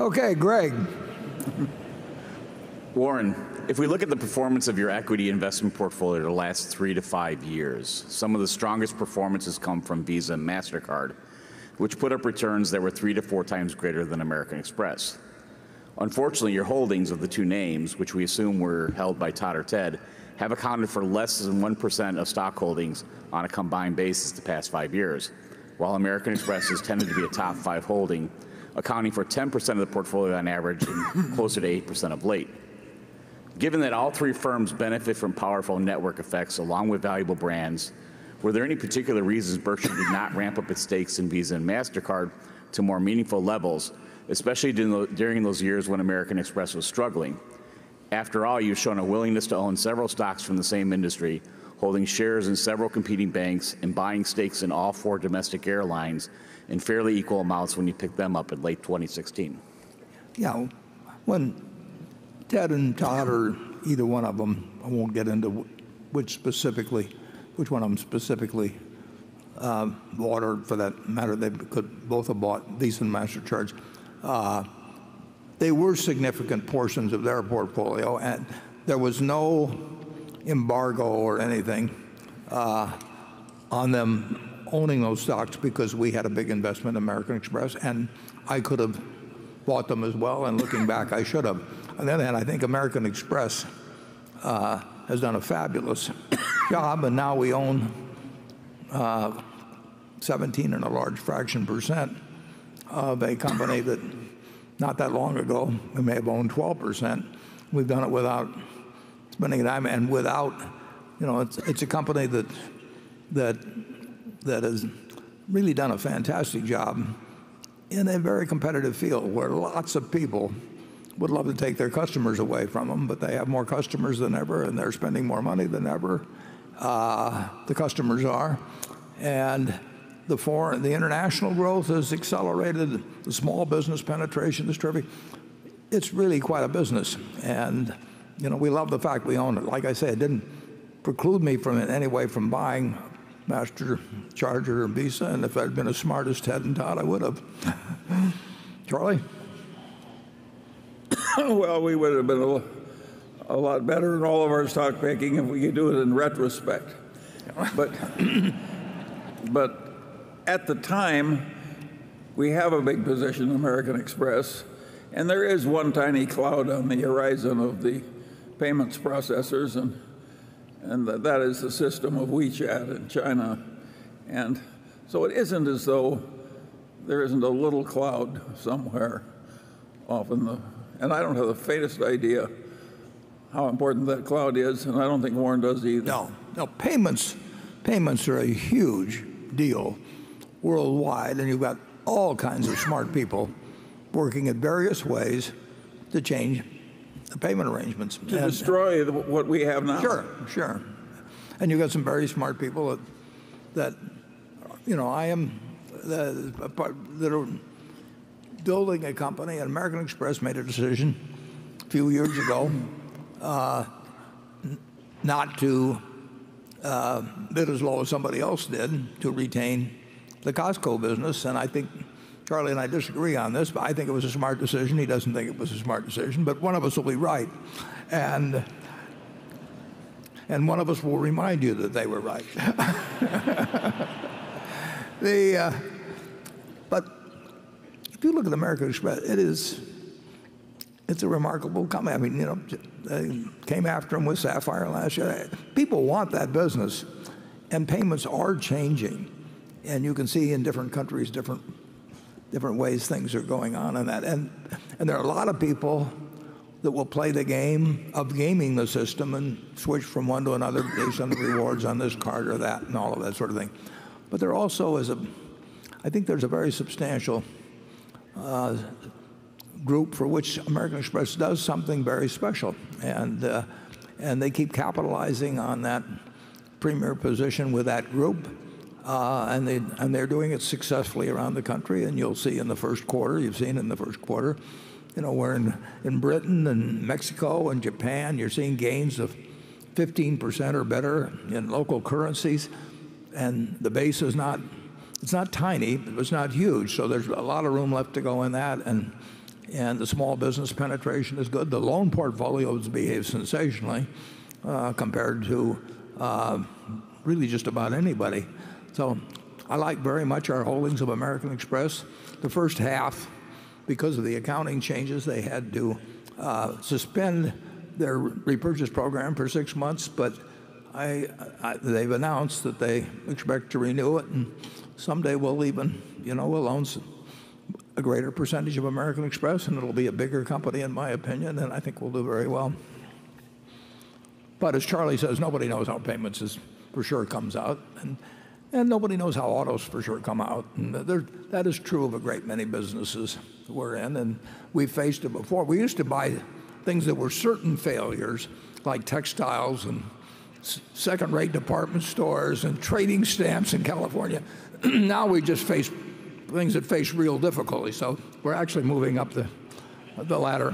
Okay, Greg. Warren, if we look at the performance of your equity investment portfolio the last 3 to 5 years, some of the strongest performances come from Visa and Mastercard, which put up returns that were 3 to 4 times greater than American Express. Unfortunately, your holdings of the two names, which we assume were held by Todd or Ted, have accounted for less than 1% of stock holdings on a combined basis the past 5 years, while American Express has tended to be a top 5 holding, accounting for 10% of the portfolio on average and closer to 8% of late. Given that all three firms benefit from powerful network effects along with valuable brands, were there any particular reasons Berkshire did not ramp up its stakes in Visa and Mastercard to more meaningful levels, especially during those years when American Express was struggling? After all, you've shown a willingness to own several stocks from the same industry, holding shares in several competing banks and buying stakes in all 4 domestic airlines in fairly equal amounts when you picked them up in late 2016. Yeah, when Ted and Todd, or either one of them, I won't get into which one of them specifically bought, or for that matter, they could both have bought Visa and Mastercard. They were significant portions of their portfolio, and there was no embargo or anything on them owning those stocks because we had a big investment in American Express, and I could have bought them as well, and looking back, I should have. On the other hand, I think American Express has done a fabulous job, and now we own 17 and a large fraction percent of a company that not that long ago we may have owned 12%. We've done it without spending time and without, it's a company that has really done a fantastic job in a very competitive field where lots of people would love to take their customers away from them, but they have more customers than ever, and they're spending more money than ever. The customers are, and the international growth has accelerated. The small business penetration is terrific. It's really quite a business, and we love the fact we own it. Like I say, it didn't preclude me from in any way from buying Mastercard or Visa, and if I'd been as smart as Ted and Todd, I would have. Charlie? Well, we would have been a lot better in all of our stock picking if we could do it in retrospect. But at the time, we have a big position in American Express, and there is one tiny cloud on the horizon of the payments processors, and that is the system of WeChat in China. And so it isn't as though there isn't a little cloud somewhere off in the, and I don't have the faintest idea how important that cloud is, and I don't think Warren does either. No, payments are a huge deal worldwide, and you've got all kinds of smart people working in various ways to change the payment arrangements. To destroy what we have now. Sure. And you've got some very smart people that are building a company, and American Express made a decision a few years ago not to bid as low as somebody else did to retain the Costco business. And I think Charlie and I disagree on this, but I think it was a smart decision. He doesn't think it was a smart decision, but one of us will be right. And one of us will remind you that they were right. But if you look at American Express, it's a remarkable company. I mean, they came after them with Sapphire last year. People want that business, and payments are changing. And you can see in different countries, different ways things are going on in that. And there are a lot of people that will play the game of gaming the system and switch from one to another based on the rewards on this card or that and all of that sort of thing. But there also is I think there's a very substantial group for which American Express does something very special, and they keep capitalizing on that premier position with that group, and they're doing it successfully around the country. And you'll see in the first quarter, you've seen in the first quarter, we're in Britain and Mexico and Japan, you're seeing gains of 15% or better in local currencies, and the base is not tiny, but it's not huge, so there's a lot of room left to go in that. And and the small business penetration is good. The loan portfolios behave sensationally compared to really just about anybody. So I like very much our holdings of American Express. The first half, because of the accounting changes, they had to suspend their repurchase program for 6 months, but they've announced that they expect to renew it, and someday we'll even, we'll own a greater percentage of American Express, and it'll be a bigger company, in my opinion, and I think we'll do very well. But as Charlie says, nobody knows how payments for sure comes out, and nobody knows how autos for sure come out. And that is true of a great many businesses we're in, and we've faced it before. We used to buy things that were certain failures, like textiles and second-rate department stores and trading stamps in California. Now we just face things that face real difficulty. So we're actually moving up the ladder.